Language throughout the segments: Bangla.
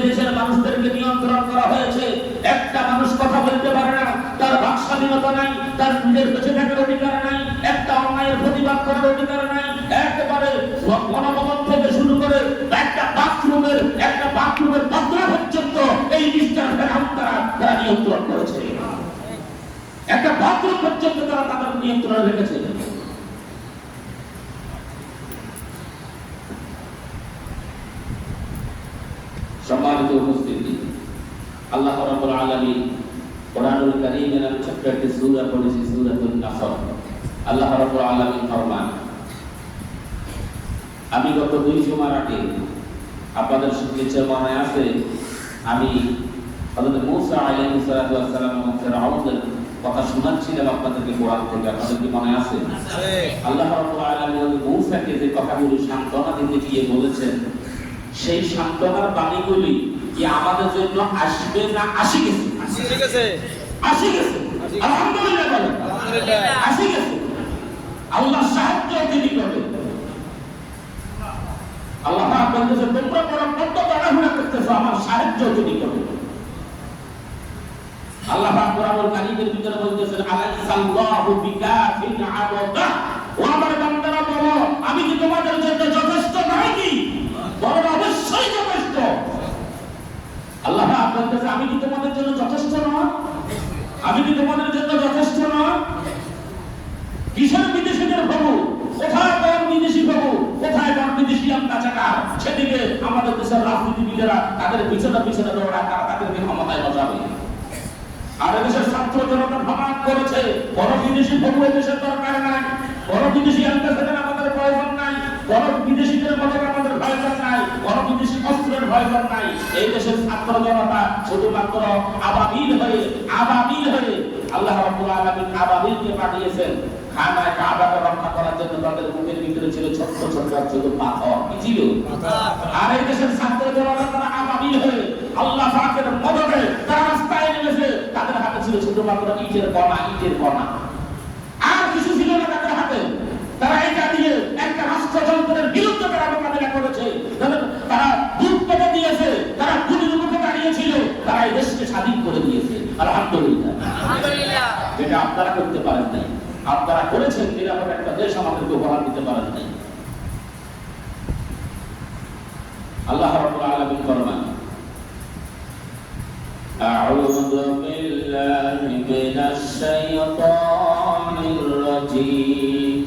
দেশের মানুষদেরকে নিয়ন্ত্রণ করা হয়েছে। একটা মানুষ কথা বলতে পারে না, তার বাক স্বাধীনতা নাই, তার নিজের বেঁচে থাকার অধিকার নাই, একটা অন্যায়ের প্রতিবাদ করার অধিকার নাই। একেবারে গণভবন থেকে শুরু করে একটা বাথরুমের পর্দা পর্যন্ত এই মিস্টার ফেরাউন তারা নিয়ন্ত্রণ করেছে। একটা বাথরুম পর্যন্ত তারা তাদের নিয়ন্ত্রণে রেখেছে। সম্মানিত উপস্থিতি, আল্লাহ রাব্বুল আলামিন কোরআনুল কারীমের ছোট্ট একটি সূরা পড়েছি, সূরাতুন নাসর। আল্লাহ রাব্বুল আলামিন ফরমান, আমি গত 2 জুমার আগে আপনাদের নিশ্চয় মনে আছে, আমি হযরত মূসা আলাইহিস সালাতু ওয়াস সালাম এবং ফিরআউনের কথা শোনাচ্ছিলাম আপনাদেরকে কোরআন থেকে। আপনাদের কি মনে আছে? আল্লাহ রাব্বুল আলামিন মূসাকে যে কথাগুলো সান্ত্বনা দিতে গিয়ে বলেছেন, সেই সান্ত্বনার বাণীগুলি কি আমাদের জন্য আসবে না আসি গেছে? আসি গেছে। আলহামদুলিল্লাহ বলেন, আসি গেছে। আল্লাহ সাহায্য তিনি করবেন। আল্লাহ পাক বলতেছে, তোমরা কত তাড়াহুড়া করতেছো, আমার সাহায্য তিনি করবেন। আল্লাহ পাক কোরআনুল কারীমের ভিতরে বলতেছেন, আলাইসাল্লাহু বিকাফিন আবদা, ও আমার বান্দারা বলো, আমি কি তোমাদের জন্য যথেষ্ট নই কি? বড় অবশ্যই যথেষ্ট। আল্লাহ পাক বলতেছে, আমি কি তোমাদের জন্য যথেষ্ট নয়? আমি কি তোমাদের জন্য যথেষ্ট নয়? কিসের বিদেশিদের প্রভু? কোথায় কোন বিদেশি প্রভু? কোথায় কোন বিদেশি অত্যাচার? সেদিকে আমাদের দেশের রাজনীতিবিদেরা তাদের পিছনে দৌড়ায়, তারা তাদেরকে ক্ষমতায় বসাবে। আর দেশের ছাত্র জনতা ভাবাত করেছে, বড় বিদেশি প্রভু দেশের দরকার নাই, বড় বিদেশি অত্যাচারের আমাদের প্রয়োজন নাই, বড় বিদেশিদের মতো আমাদের প্রয়োজন নাই, বড় বিদেশি অস্ত্রের প্রয়োজন নাই। এই দেশের ছাত্র জনতা শুধুমাত্র আবাবিল হয়ে আল্লাহ রাব্বুল আলামিন আবাবিলকে পাঠিয়েছেন খানায় কাবাকে রক্ষা করার জন্য। তাদের মুখের ভিতরে ছিল ছোট ছোট পাথর, কি ছিল? আর এই দেশের ছাত্র জনতা তারা আবাবিল হয়ে আল্লাহ পাকের মদদে তারা রাস্তায় নেমেছে। তাদের হাতে ছিল শুধুমাত্র ইটের কণা, আর কিছু ছিল না তাদের হাতে। তারা এটা দিয়ে একটা রাষ্ট্রযন্ত্রের বিরুদ্ধে তারা মোকাবিলা করেছে। তারা বুক পেতে দিয়েছে, তারা গুলির মুখে দাঁড়িয়েছিল, তারা এই দেশকে স্বাধীন করে দিয়েছে। আলহামদুলিল্লাহ। যেটা আপনারা করতে পারেন নাই, আপনারা করেছেন, নিরাপদ একটা দেশ আমাদেরকে উপহার দিতে পারেন নাই। আল্লাহ রাব্বুল আলামিন ফরমান, আউযু বিল্লাহি মিনাশ শাইতানির রাজীম,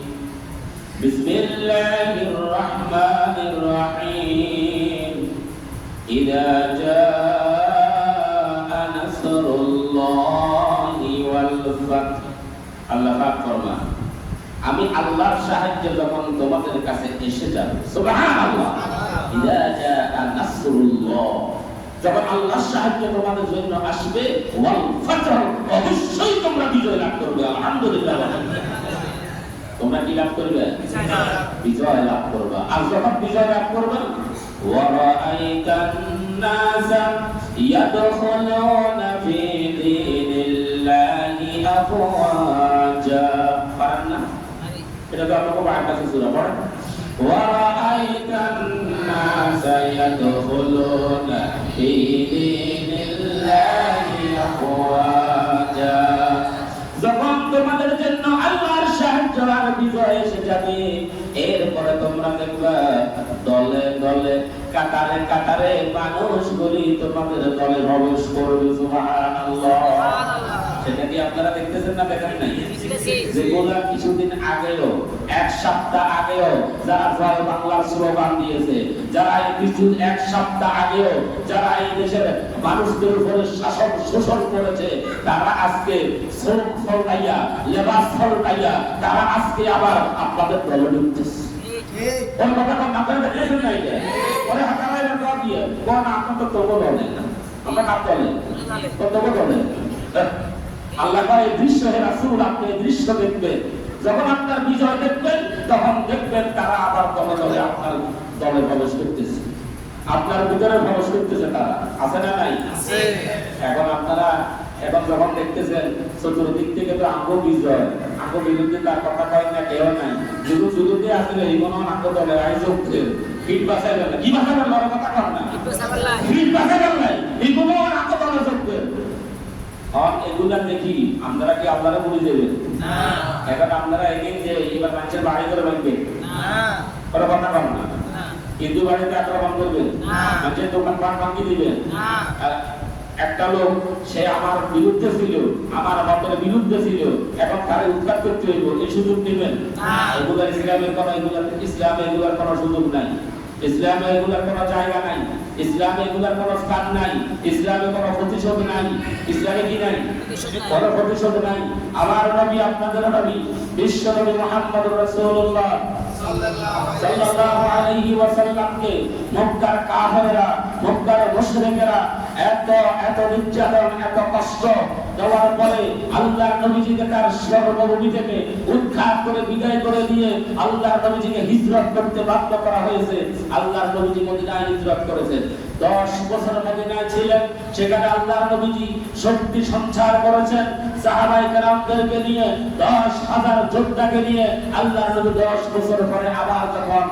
বিসমিল্লাহির রাহমানির রাহিম, ইযা জাআ নাসরুল্লাহি ওয়াল ফাth। আল্লাহ পাক ফরমান, আমি আল্লাহর সাহায্য যখন তোমাদের কাছে এসে যাবে, সুবহানাল্লাহ, ইযা জাআ নাসরুল্লাহ, যখন আল্লাহর সাহায্য তোমাদের জন্য আসবে, ওয়াল ফাth, অবশ্যই তোমরা বিজয় লাভ করবে। আলহামদুলিল্লাহ। তোমরা কি লাভ করবে? বিজয় লাভ করবে। আর যখন বিজয় লাভ করবে, ওয়া রাআইতান নাসা ইয়াদখুলুনা ফি দীনিল্লাহি আফওয়াজা। পারেন না? এটা তো আপনাকে বাইরে কাছে সূরা পড়েন। ওয়া রাআইতান নাসা ইয়াদখুলুনা ফি দীনিল্লাহি আফওয়াজা। যখন তোমাদের জন্য আল্লাহর সাহায্য আর বিজয় এসে যাবে, এরপরে তোমরা দেখবে দলে দলে কাতারে মানুষগুলি তোমাদের দলে প্রবেশ করবে। সুবহানাল্লাহ। সেটা কি আপনারা দেখতেছেন না দেখেন নাই? যেগুলো কিছুদিন আগেও, এক সপ্তাহ আগেও যারা জয় বাংলার স্লোগান দিয়েছে, যারা এক সপ্তাহ আগেও যারা এই দেশের মানুষদের উপরে শোষণ করেছে, তারা আজকে শ্রম ফলটাইয়া, লেবাস ফলটাইয়া তারা আজকে আবার আপনাদের দলে ঢুকতেছে। ওর কথা আপনারা দেখেন নাই? ওরে হাতারাই না দিয়ে কোন আপনার তো তবু দলে, আমরা কাপ দলে তবু দলে। আল্লাহ এই দৃশ্য, হে রাসূল, আপনি এই দৃশ্য দেখবেন, যখন আপনার বিজয় দেখবেন, তখন দেখবেন তারা আবার দলে দলে আপনার দলে প্রবেশ করতেছে, আপনার ভিতরে প্রবেশ করতেছে। তারা আছে না নাই? এখন আপনারা এখন যখন দেখতেছেন চতুর্দিক থেকে তো আঙ্গ বিজয়, আঙ্গ বিরুদ্ধে তার কথা কয় না কেউ নাই, যুগে আসলে এই কোনো আঙ্গ দলে আয়োজকদের ফিট বাসায় গেল কি বাসায় গেল কথা কর না ফিট বাসায় গেল নাই এই কোনো আঙ্গ দলে যোগদের। আর এগুলা দেখি আমরা কি আপনারা বলে দেবেন না, এখন আপনারা একদিন যে এবার মানুষের বাড়ি করে বাঁধবে ওরা কথা কর না, কিন্তু বাড়িতে আক্রমণ করবে মানুষের দোকানপাট ভাঙিয়ে দিবে। একটা লোক সে আমার বিরুদ্ধে ছিল, আমার মতের বিরুদ্ধে ছিল, এখন তারে উৎখাত করতে হইব, এই সুযোগ দিবেন? এগুলা ইসলামের কোনো, এগুলা ইসলামে এগুলার কোনো সুযোগ নাই, ইসলামে এগুলার কোনো জায়গা নাই, ইসলামে এগুলার কোনো স্থান নাই, ইসলামে কোনো প্রতিশোধ নাই। ইসলামে কি নাই? কোনো প্রতিশোধ নাই। আমার নবী, আপনাদের নবী, বিশ্ব নবী মুহাম্মদুর রাসূলুল্লাহ সাল্লাল্লাহু আলাইহি ওয়াসাল্লামকে মক্কার কাফেররা, মক্কার মুশরিকেরা এত নির্যাতন, এত কষ্ট দেওয়ার পরে আল্লাহর নবীজিকে তার সর্বভূমি থেকে উদ্ধার করে বিদায় করে দিয়ে আল্লাহর নবীজিকে হিজরত করতে বাধ্য করা হয়েছে। আল্লাহর নবীজি মদিনায় হিজরত করেছেন, 10 বছর মদিনায় ছিলেন। সেখানে আল্লাহর নবীজি শক্তি সঞ্চার করেছেন, সাহাবায়ে কেরামদেরকে নিয়ে 10,000 যোদ্ধাকে নিয়ে আল্লাহর নবী 10 বছর পরে আবার যখন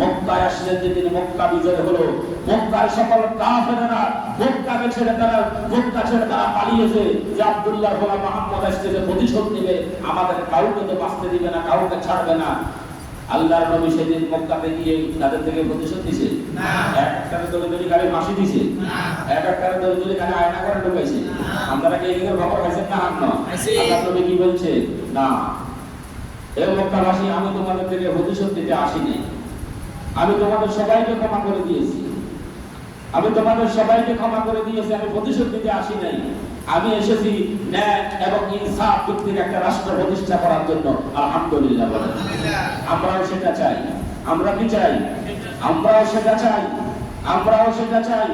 মক্কায় আসলেন, যেদিন মক্কা বিজয় হলো, মক্কার সকল কাফেররা মক্কাকে ছেড়ে তারা পালিয়েছে যে আব্দুল্লাহ গোলাম মুহাম্মদ আসছে যে প্রতিশোধ নেবে, আমাদের কাউকে তো বাঁচতে দিবে না, কাউকে ছাড়বে না। আল্লাহর নবী সেদিন মক্কাতে গিয়ে তাদের থেকে প্রতিশোধ দিয়েছে না, একটারে দড়ি গাড়ি ফাঁসি দিয়েছে, একটারে দড়ি গাড়ি আয়না করে ঢুকাইছে। আমরা কি এদিকে খবর পাইছেন না? আল্লাহর নবী কি বলছে? না, এই মক্কাবাসী, আমি তোমাদের থেকে প্রতিশোধ দিতে আসিনি, আমি তোমাদের সবাইকে ক্ষমা করে দিয়েছি, আমি তোমাদের সবাইকে ক্ষমা করে দিয়েছি, আমি প্রতিশোধ দিতে আসি নাই। আমি এসেছি ন্যায় এবং ইনসাফ ভিত্তিক একটা রাষ্ট্র প্রতিষ্ঠা করার জন্য। আলহামদুলিল্লাহ বলেন। আমরাও সেটা চাই। আমরা কি চাই? আমরাও সেটা চাই। আমরাও সেটা চাই।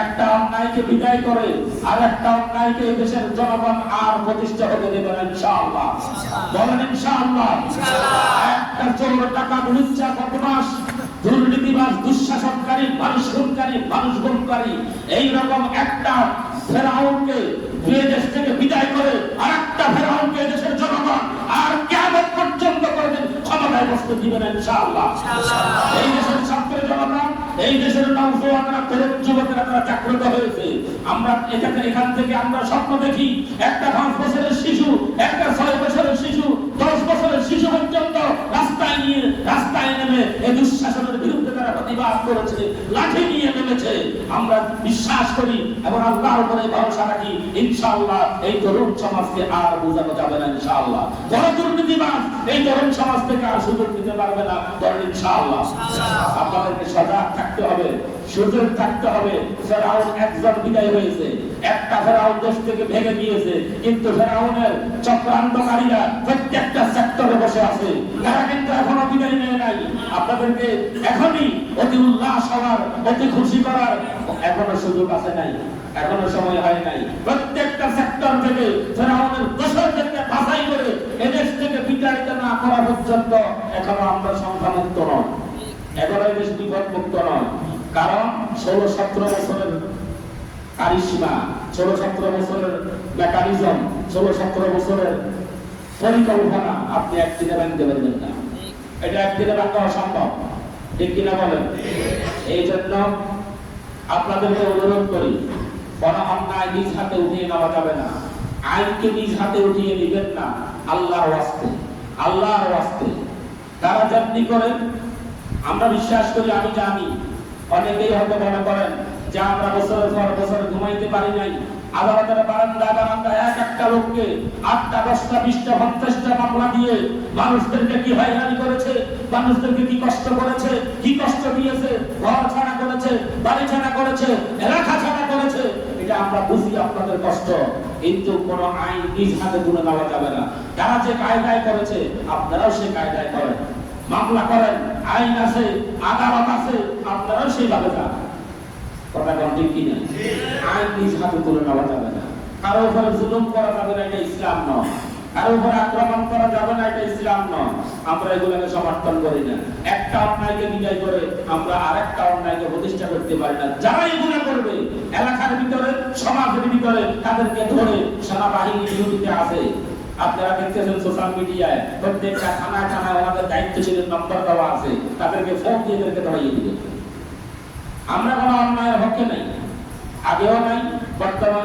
একটা অন্যায়কে বিদায় করে আর একটা অন্যায়কে এই দেশের জনগণ আর প্রতিষ্ঠা হতে দেবে না ইনশাআল্লাহ। বলেন ইনশাআল্লাহ। একটা চোর, ডাকাত, লুচ্চা, বদমাশ, দুর্নীতিবাজ, দুঃশাসনকারী, মানুষ খুনকারী, মানুষ গুমকারী, এইরকম একটা ফেরাউনকে দুই দেশ থেকে বিদায় করে আর একটা ফেরাউনকে দেশের জনগণ আর কিয়ামত পর্যন্ত কোনদিন ক্ষমতায় বসতে দিবে না ইনশাআল্লাহ। এই দেশের ছাত্র জনগণ, এই দেশের নওজোয়ানরা, তরুণ যুবকেরা তারা জাগ্রত হয়েছে। আমরা এখান থেকে আমরা স্বপ্ন দেখি একটা 5 বছরের শিশু, একটা 6 বছরের শিশু, 10 বছরের শিশু পর্যন্ত রাস্তায় নেমে এই দুঃশাসনের বিরুদ্ধে তারা প্রতিবাদ করেছে, লাঠি নিয়ে নেমেছে। আমরা বিশ্বাস করি এবং আল্লাহর উপরে ভরসা রাখি, ইনশাআল্লাহ এই তরুণ সমাজকে আর বোঝানো যাবে না ইনশাআল্লাহ। বড় দুর্নীতিবাজ এই তরুণ সমাজ থেকে আর সুযোগ নিতে পারবে না, বলেন ইনশাআল্লাহ। আপনাদেরকে সজাগ থাকতে হবে, সুযোগ থাকতে হবে। ফেরাউন একজন বিদায় হয়েছে, একটা ফেরাউন দেশ থেকে ভেঙে গিয়েছে, কিন্তু ফেরাউনের চক্রান্তকারীরা প্রত্যেকটা সেক্টরে বসে আছে, তারা কিন্তু এখনো বিদায় নেয় নাই। আপনাদেরকে এখনই অতি উল্লাস হওয়ার, অতি খুশি করার এখনো সুযোগ আছে নাই, এখনো সময় হয় নাই। প্রত্যেকটা সেক্টর থেকে ফেরাউনের দোষরদেরকে বাছাই করে এদেশ থেকে বিতাড়িত না করা পর্যন্ত এখনো আমরা সংখ্যামুক্ত নয়, এখনো এদেশ বিপদমুক্ত নয়। কারণ 16-17 বছরের কারিশমা, 16-17 বছরের মেকানিজম, 16-17 বছরের পরিকল্পনা আপনি একদিনে ভাঙতে পারবেন না, এটা একদিনে ভাঙা অসম্ভব, ঠিক কিনা বলেন? এই জন্য আপনাদেরকে অনুরোধ করি, কোন অন্যায় নিজ হাতে উঠিয়ে নেওয়া যাবে না, আইনকে নিজ হাতে উঠিয়ে নিবেন না। আল্লাহর ওয়াস্তে, আল্লাহর ওয়াস্তে তারা যেমনি করেন আমরা বিশ্বাস করি, আমি জানি অনেকেই হয়তো মনে করেন যে আমরা বছরের পর বছর ঘুমাইতে পারি নাই, আদালতের বারান্দায় এক একটা লোককে 8টা, 10টা, 20টা, 50টা মামলা দিয়ে মানুষদেরকে কি হয়রানি করেছে, মানুষদেরকে কি কষ্ট করেছে, কি কষ্ট দিয়েছে, ঘর ছাড়া করেছে, বাড়ি ছাড়া করেছে, এলাকা ছাড়া করেছে। এটা আমরা বুঝি আপনাদের কষ্ট, কিন্তু কোন আইন নিজ হাতে তুলে নেওয়া যাবে না। তারা যে কায়দায় করেছে আপনারাও সেই কায়দায় করেন, মামলা করেন, আইন আছে, আদালত আছে, আপনারাও সেইভাবে যান। কথা কোন ঠিক কিনা? আইন নিজ হাতে তুলে নেওয়া যাবে না, কারো উপরে জুলুম করা যাবে না, এটা ইসলাম নয়। কারো উপরে আক্রমণ করা যাবে না, এটা ইসলাম নয়। আমরা এগুলোকে সমর্থন করি না। একটা অন্যায়কে বিদায় করে আমরা আরেকটা অন্যায়কে প্রতিষ্ঠা করতে পারি না। যারা এগুলো করবে এলাকার ভিতরে, সমাজের ভিতরে ভিতরে তাদেরকে ধরে সেনাবাহিনী ডিউটিতে আছে। আপনারা দেখতেছেন সোশ্যাল মিডিয়ায় প্রত্যেকটা থানায় থানায় ওনাদের দায়িত্বশীলের নম্বর দেওয়া আছে, তাদেরকে ফোন দিয়ে এদেরকে ধরাইয়ে দিবে। আমরা কোনো অন্যায়ের পক্ষে নাই, আগেও নাই, বর্তমানে